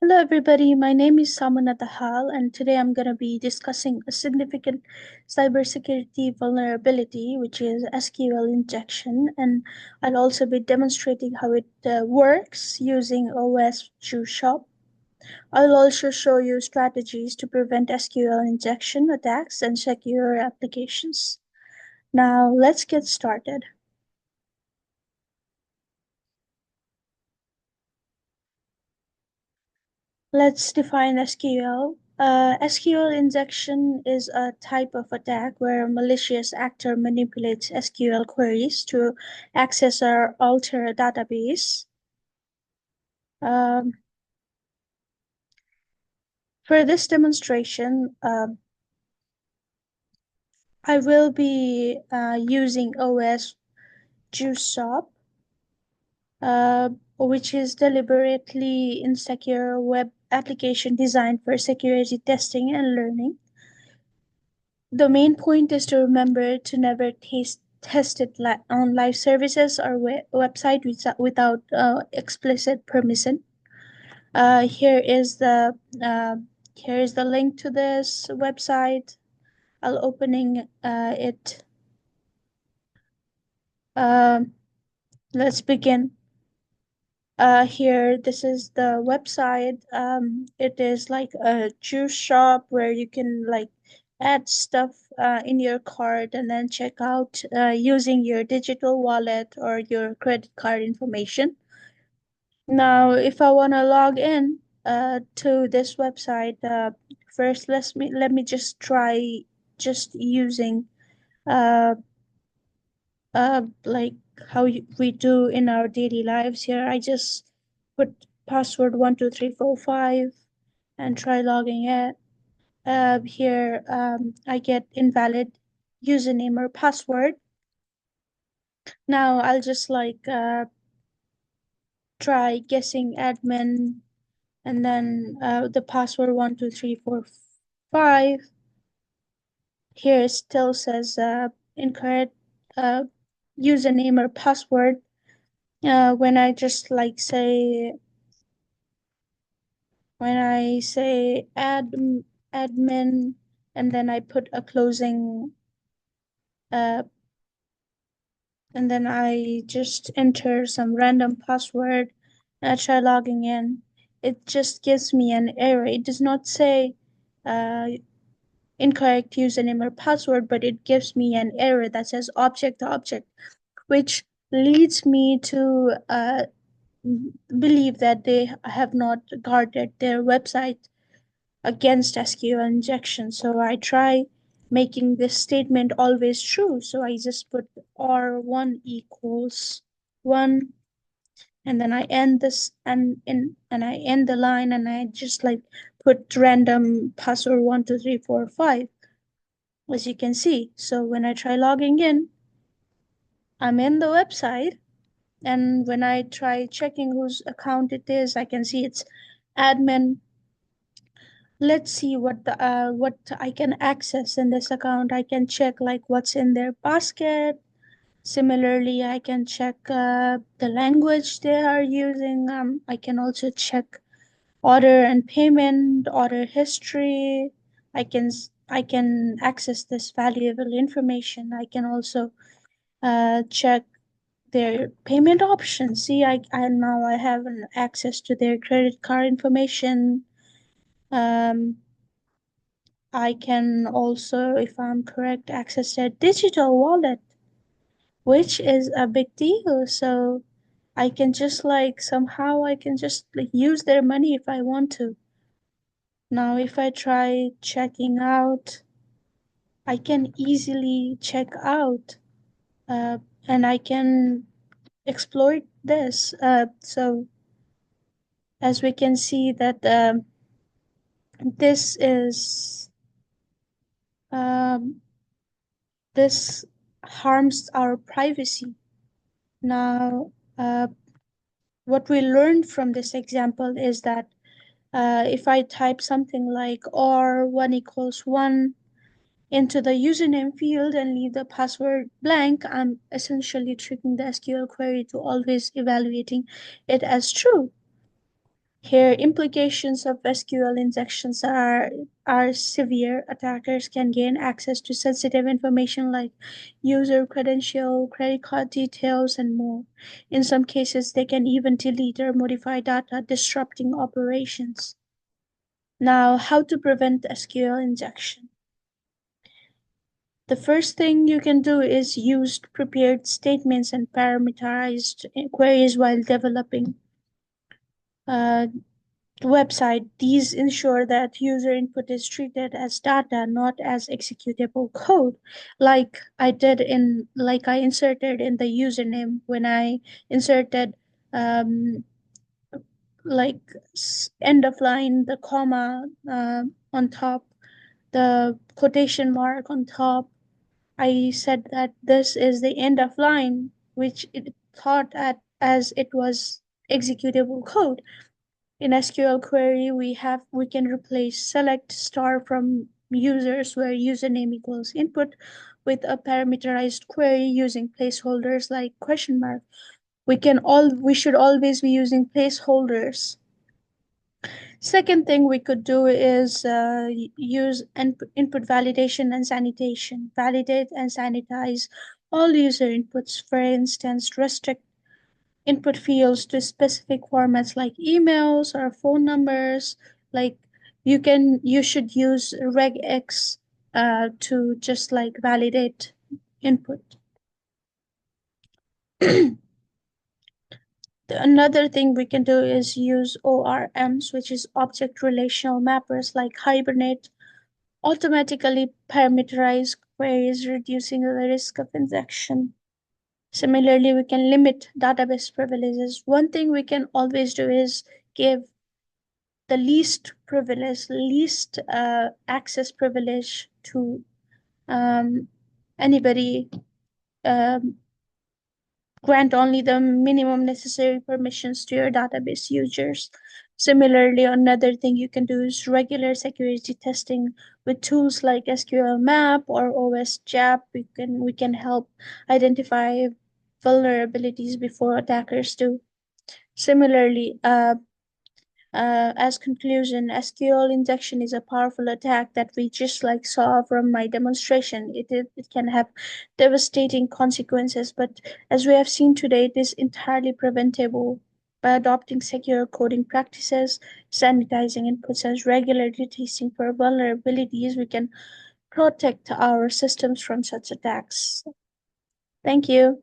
Hello, everybody. My name is Samanata Hal, and today I'm going to be discussing a significant cybersecurity vulnerability, which is SQL injection. And I'll also be demonstrating how it works using OS Shop. I'll also show you strategies to prevent SQL injection attacks and secure applications. Now, let's get started. Let's define SQL. SQL injection is a type of attack where a malicious actor manipulates SQL queries to access or alter a database. Um, for this demonstration, I will be using OS JuiceSop, which is deliberately insecure web application designed for security testing and learning. The main point is to remember to never test it on live services or website without explicit permission. Uh, here is the uh, here is the link to this website. I'll opening it. Um, let's begin. Here, this is the website. It is like a juice shop where you can like add stuff in your cart and then check out using your digital wallet or your credit card information. Now, if I want to log in to this website, first let me just try just using uh, like how we do in our daily lives here. I just put password 12345 and try logging it. Here, I get invalid username or password. Now I'll just like try guessing admin and then the password 12345. Here it still says incorrect uh, username or password. When I just like say when I say admin and then I put a closing uh, and then I just enter some random password and I try logging in, it just gives me an error. It does not say uh, incorrect username or password, but it gives me an error that says object to object, which leads me to believe that they have not guarded their website against SQL injection. So I try making this statement always true. So I just put R1 equals 1 and then I end this and I end the line and I just like put random password 12345 as you can see. So when I try logging in, I'm in the website and when I try checking whose account it is, I can see it's admin. Let's see what I can access in this account. I can check like what's in their basket. Similarly, I can check the language they are using. I can also check order and payment, order history. I can access this valuable information. I can also check their payment options. See, I now I have an access to their credit card information. Um, I can also, if I'm correct, access their digital wallet, which is a big deal. So I can just like somehow I can just like use their money if I want to. Now, if I try checking out, I can easily check out uh, and I can exploit this. So as we can see that this is um, this harms our privacy. Now, what we learned from this example is that if I type something like or1 equals 1 into the username field and leave the password blank, I'm essentially tricking the SQL query to always evaluating it as true. Here, implications of SQL injections are severe. Attackers can gain access to sensitive information like user credential, credit card details, and more. In some cases, they can even delete or modify data, disrupting operations. Now, how to prevent SQL injection? The first thing you can do is use prepared statements and parameterized queries while developing uh, website. These ensure that user input is treated as data, not as executable code, like I inserted in the username when I inserted um, like end of line, the comma on top, the quotation mark on top. I said that this is the end of line, which it thought at as it was executable code. In SQL query, we can replace select star from users where username equals input with a parameterized query using placeholders like question mark. We should always be using placeholders. Second thing we could do is use input validation and sanitation. Validate and sanitize all user inputs. For instance, restrict input fields to specific formats like emails or phone numbers. Like you should use regex to just like validate input. Another thing we can do is use ORMs, which is object relational mappers like Hibernate, automatically parameterize queries, reducing the risk of injection. Similarly, we can limit database privileges. One thing we can always do is give the least privilege, least access privilege to anybody. Um, Grant only the minimum necessary permissions to your database users. Similarly, another thing you can do is regular security testing with tools like SQL Map or OS We can help identify vulnerabilities before attackers do. Similarly, as conclusion, SQL injection is a powerful attack that we just like saw from my demonstration. It can have devastating consequences, but as we have seen today, it is entirely preventable by adopting secure coding practices, sanitizing inputs, as regularly testing for vulnerabilities. We can protect our systems from such attacks. Thank you.